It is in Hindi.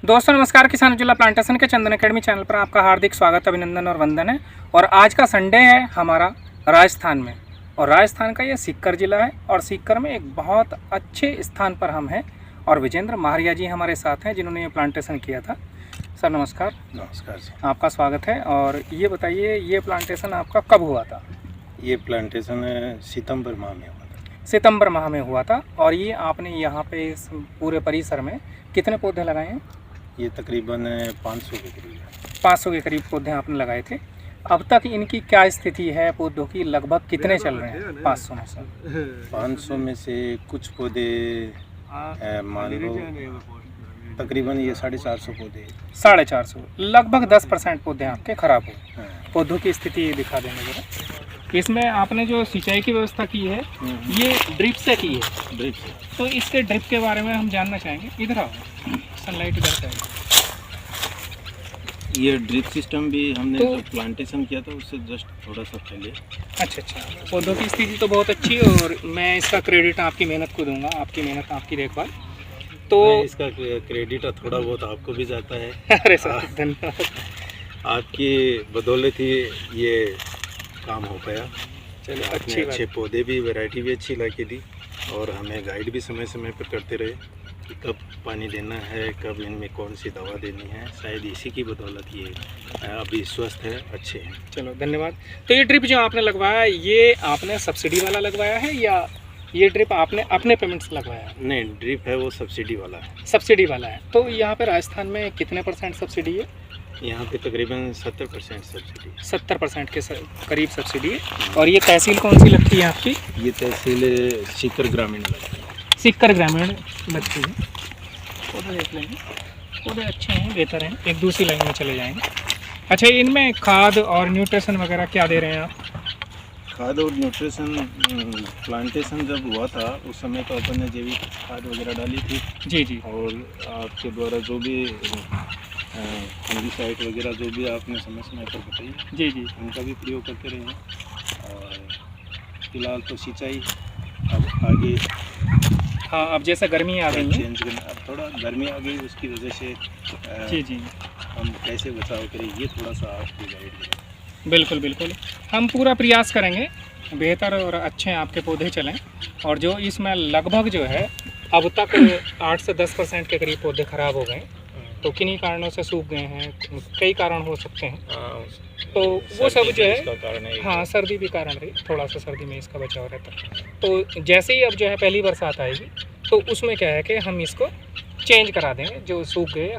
दोस्तों नमस्कार। किसान जिला प्लांटेशन के चंदन अकेडमी चैनल पर आपका हार्दिक स्वागत, अभिनंदन और वंदन है। और आज का संडे है हमारा राजस्थान में, और राजस्थान का ये सीकर ज़िला है। और सीकर में एक बहुत अच्छे स्थान पर हम हैं और विजेंद्र महारिया जी हमारे साथ हैं जिन्होंने ये प्लांटेशन किया था। सर नमस्कार। नमस्कार जी, आपका स्वागत है। और ये बताइए, ये प्लांटेशन आपका कब हुआ था? ये प्लांटेशन सितंबर माह में हुआ था। सितंबर माह में हुआ था। और ये आपने यहाँ पे इस पूरे परिसर में कितने पौधे लगाए हैं? ये तकरीबन 500 के करीब है। 500 के करीब पौधे आपने लगाए थे। अब तक इनकी क्या स्थिति है? पौधों की लगभग कितने चल रहे हैं 500 में से? 500 में से कुछ पौधे मान लो तकरीबन ये 450 पौधे। 450, लगभग 10% पौधे आपके खराब हो। हाँ। पौधों की स्थिति दिखा देंगे जरा। इसमें आपने जो सिंचाई की व्यवस्था की है ये ड्रिप से की है। ड्रिप से। तो इसके ड्रिप के बारे में हम जानना चाहेंगे। इधर आओ, सनलाइट इधर से आएगी। ये ड्रिप सिस्टम भी हमने तो जो प्लांटेशन किया था उससे जस्ट थोड़ा सा पहले। अच्छा, पौधों की स्थिति तो बहुत अच्छी है और मैं इसका क्रेडिट आपकी मेहनत को दूंगा, आपकी मेहनत, आपकी देखभाल। तो इसका क्रेडिट थोड़ा बहुत आपको भी जाता है। अरे सर धन्यवाद। आपकी बदौलत ही ये काम हो पाया। चलिए, आपने अच्छी अच्छे बात। पौधे भी, वैरायटी भी अच्छी ला के दी और हमें गाइड भी समय समय पर करते रहे कि कब पानी देना है, कब इनमें कौन सी दवा देनी है। शायद इसी की बदौलत ये अभी स्वस्थ है, अच्छे हैं। चलो धन्यवाद। तो ये ड्रिप जो आपने लगवाया, ये आपने सब्सिडी वाला लगवाया है या ये ड्रिप आपने अपने पेमेंट से लगवाया है? नहीं, ड्रिप है वो सब्सिडी वाला है। सब्सिडी वाला है। तो यहाँ पे राजस्थान में कितने % सब्सिडी है? यहाँ पे तकरीबन 70% सब्सिडी है। 70% के करीब सब्सिडी है। और ये तहसील कौन सी लगती है आपकी? ये तहसील सीकर ग्रामीण लगती है। सीकर ग्रामीण लगती है। पौधे देख लेंगे, पौधे अच्छे हैं, बेहतर हैं। एक दूसरी लाइन में चले जाएंगे। अच्छा, इनमें खाद और न्यूट्रिशन वगैरह क्या दे रहे हैं आप? खाद और न्यूट्रिशन प्लांटेशन जब हुआ था उस समय तो अपन ने जैविक खाद वगैरह डाली थी। जी। और आपके द्वारा जो भी फंगिसाइड वगैरह जो भी आपने समय समय पर बताई, जी। उनका भी प्रयोग करते रहे हैं। और फिलहाल तो सिंचाई अब आगे हाँ, अब जैसे गर्मी आ गई है। चेंज करना, अब थोड़ा गर्मी आ गई उसकी वजह से जी। हम कैसे बचाव करें ये थोड़ा सा आपको गाइड करें। बिल्कुल, हम पूरा प्रयास करेंगे बेहतर और अच्छे आपके पौधे चलें। और जो इसमें लगभग जो है अब तक 8 से 10% के करीब पौधे खराब हो गए। तो किन्हीं कारणों से सूख गए हैं, कई कारण हो सकते हैं। तो वो सब जो है, कारण है। हाँ, सर्दी भी कारण रही, थोड़ा सा सर्दी में इसका बचाव रहता है। तो जैसे ही अब जो है पहली बरसात आएगी तो उसमें क्या है कि हम इसको चेंज करा देंगे जो सूख गए।